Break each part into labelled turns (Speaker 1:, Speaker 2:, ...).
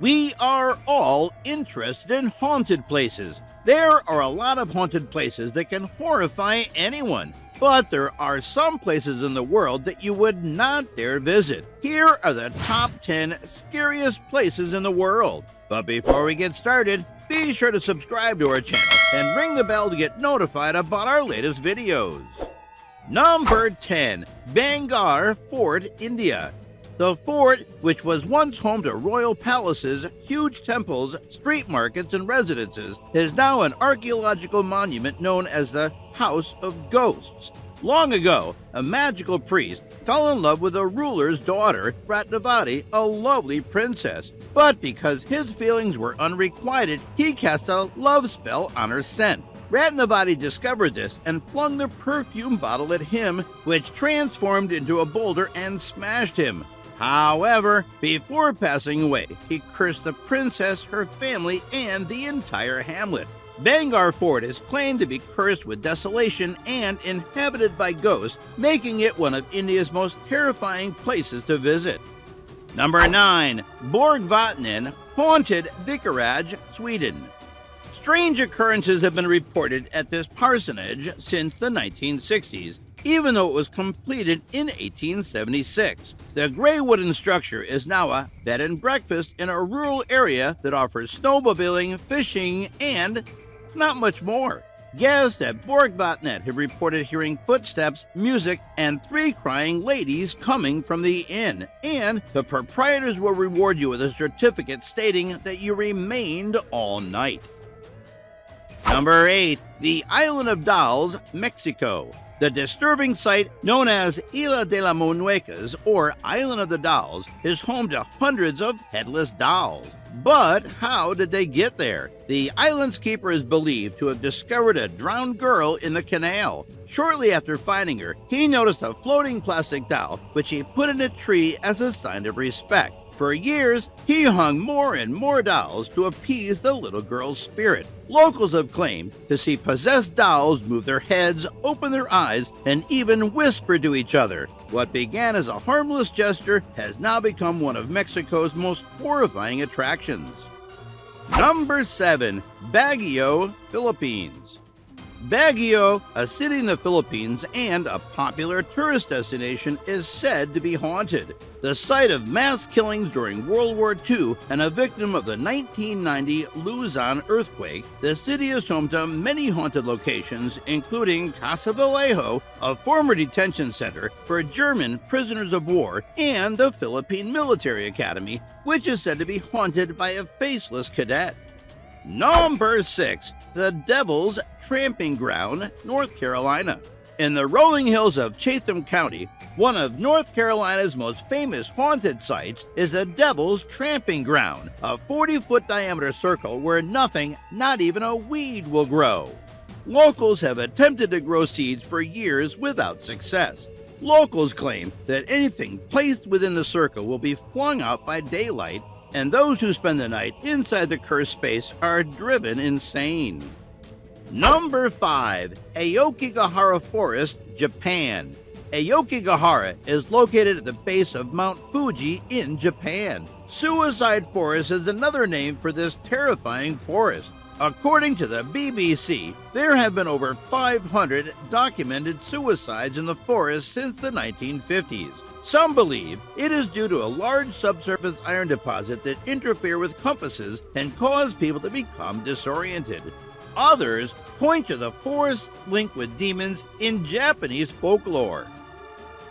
Speaker 1: We are all interested in haunted places. There are a lot of haunted places that can horrify anyone. But there are some places in the world that you would not dare visit. Here are the top 10 scariest places in the world. But before we get started, be sure to subscribe to our channel and ring the bell to get notified about our latest videos. Number 10. Bangalore Fort, India. The fort, which was once home to royal palaces, huge temples, street markets, and residences, is now an archaeological monument known as the House of Ghosts. Long ago, a magical priest fell in love with a ruler's daughter, Ratnavati, a lovely princess. But because his feelings were unrequited, he cast a love spell on her scent. Ratnavati discovered this and flung the perfume bottle at him, which transformed into a boulder and smashed him. However, before passing away, he cursed the princess, her family, and the entire hamlet. Bangalore Fort is claimed to be cursed with desolation and inhabited by ghosts, making it one of India's most terrifying places to visit. Number 9. Borgvattnen, Haunted Vicarage, Sweden. Strange occurrences have been reported at this parsonage since the 1960s, even though it was completed in 1876. The gray wooden structure is now a bed and breakfast in a rural area that offers snowmobiling, fishing, and not much more. Guests at Borgvattnet have reported hearing footsteps, music, and 3 crying ladies coming from the inn, and the proprietors will reward you with a certificate stating that you remained all night. Number 8. The Island of Dolls, Mexico. The disturbing site known as Isla de las Muñecas, or Island of the Dolls, is home to hundreds of headless dolls. But how did they get there? The island's keeper is believed to have discovered a drowned girl in the canal. Shortly after finding her, he noticed a floating plastic doll, which he put in a tree as a sign of respect. For years, he hung more and more dolls to appease the little girl's spirit. Locals have claimed to see possessed dolls move their heads, open their eyes, and even whisper to each other. What began as a harmless gesture has now become one of Mexico's most horrifying attractions. Number 7. Baguio, Philippines. Baguio, a city in the Philippines and a popular tourist destination, is said to be haunted. The site of mass killings during World War II and a victim of the 1990 Luzon earthquake, the city is home to many haunted locations, including Casa Vallejo, a former detention center for German prisoners of war, and the Philippine Military Academy, which is said to be haunted by a faceless cadet. Number 6. The Devil's Tramping Ground, North Carolina. In the rolling hills of Chatham County, one of North Carolina's most famous haunted sites is the Devil's Tramping Ground, a 40-foot diameter circle where nothing, not even a weed, will grow. Locals have attempted to grow seeds for years without success. Locals claim that anything placed within the circle will be flung out by daylight, and those who spend the night inside the cursed space are driven insane. Number 5. Aokigahara Forest, Japan. Aokigahara is located at the base of Mount Fuji in Japan. Suicide Forest is another name for this terrifying forest. According to the BBC, there have been over 500 documented suicides in the forest since the 1950s. Some believe it is due to a large subsurface iron deposit that interfere with compasses and cause people to become disoriented. Others point to the forest linked with demons in Japanese folklore.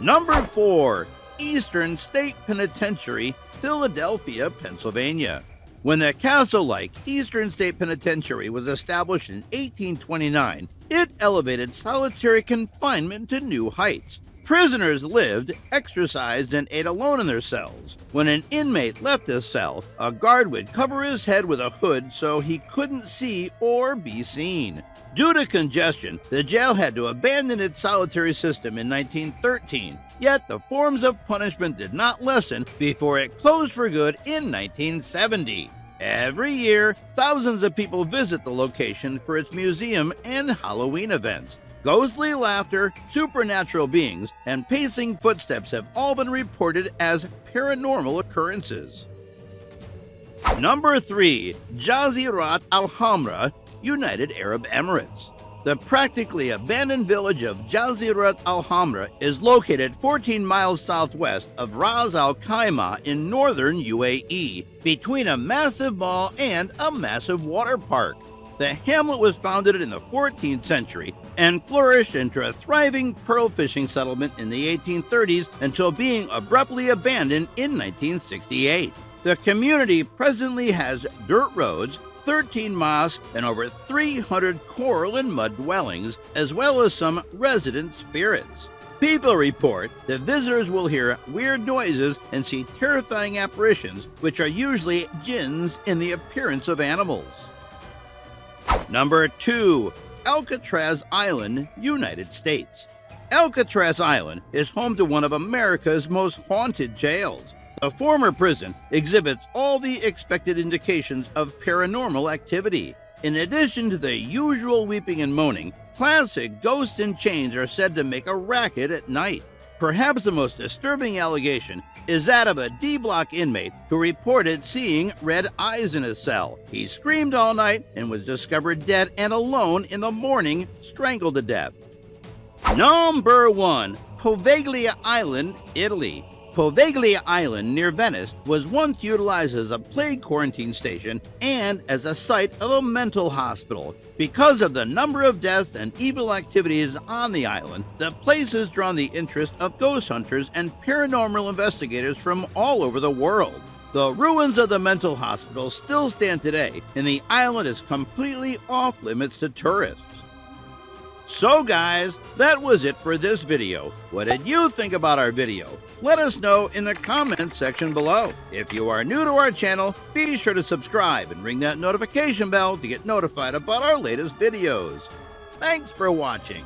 Speaker 1: Number 4. Eastern State Penitentiary, Philadelphia, Pennsylvania. When the castle-like Eastern State Penitentiary was established in 1829, it elevated solitary confinement to new heights. Prisoners lived, exercised, and ate alone in their cells. When an inmate left his cell, a guard would cover his head with a hood so he couldn't see or be seen. Due to congestion, the jail had to abandon its solitary system in 1913, yet the forms of punishment did not lessen before it closed for good in 1970. Every year, thousands of people visit the location for its museum and Halloween events. Ghostly laughter, supernatural beings, and pacing footsteps have all been reported as paranormal occurrences. Number 3. Jazirat Al-Hamra, United Arab Emirates. The practically abandoned village of Jazirat Al-Hamra is located 14 miles southwest of Ras Al Khaimah in northern UAE, between a massive mall and a massive water park. The hamlet was founded in the 14th century and flourished into a thriving pearl fishing settlement in the 1830s until being abruptly abandoned in 1968. The community presently has dirt roads, 13 mosques, and over 300 coral and mud dwellings, as well as some resident spirits. People report that visitors will hear weird noises and see terrifying apparitions, which are usually jinns in the appearance of animals. Number 2. Alcatraz Island, United States. Alcatraz Island is home to one of America's most haunted jails. The former prison exhibits all the expected indications of paranormal activity. In addition to the usual weeping and moaning, classic ghosts in chains are said to make a racket at night. Perhaps the most disturbing allegation is that of a D-Block inmate who reported seeing red eyes in his cell. He screamed all night and was discovered dead and alone in the morning, strangled to death. Number 1. Poveglia Island, Italy. Poveglia Island near Venice was once utilized as a plague quarantine station and as a site of a mental hospital. Because of the number of deaths and evil activities on the island, the place has drawn the interest of ghost hunters and paranormal investigators from all over the world. The ruins of the mental hospital still stand today, and the island is completely off limits to tourists. So guys, that was it for this video. What did you think about our video? Let us know in the comments section below. If you are new to our channel, be sure to subscribe and ring that notification bell to get notified about our latest videos. Thanks for watching.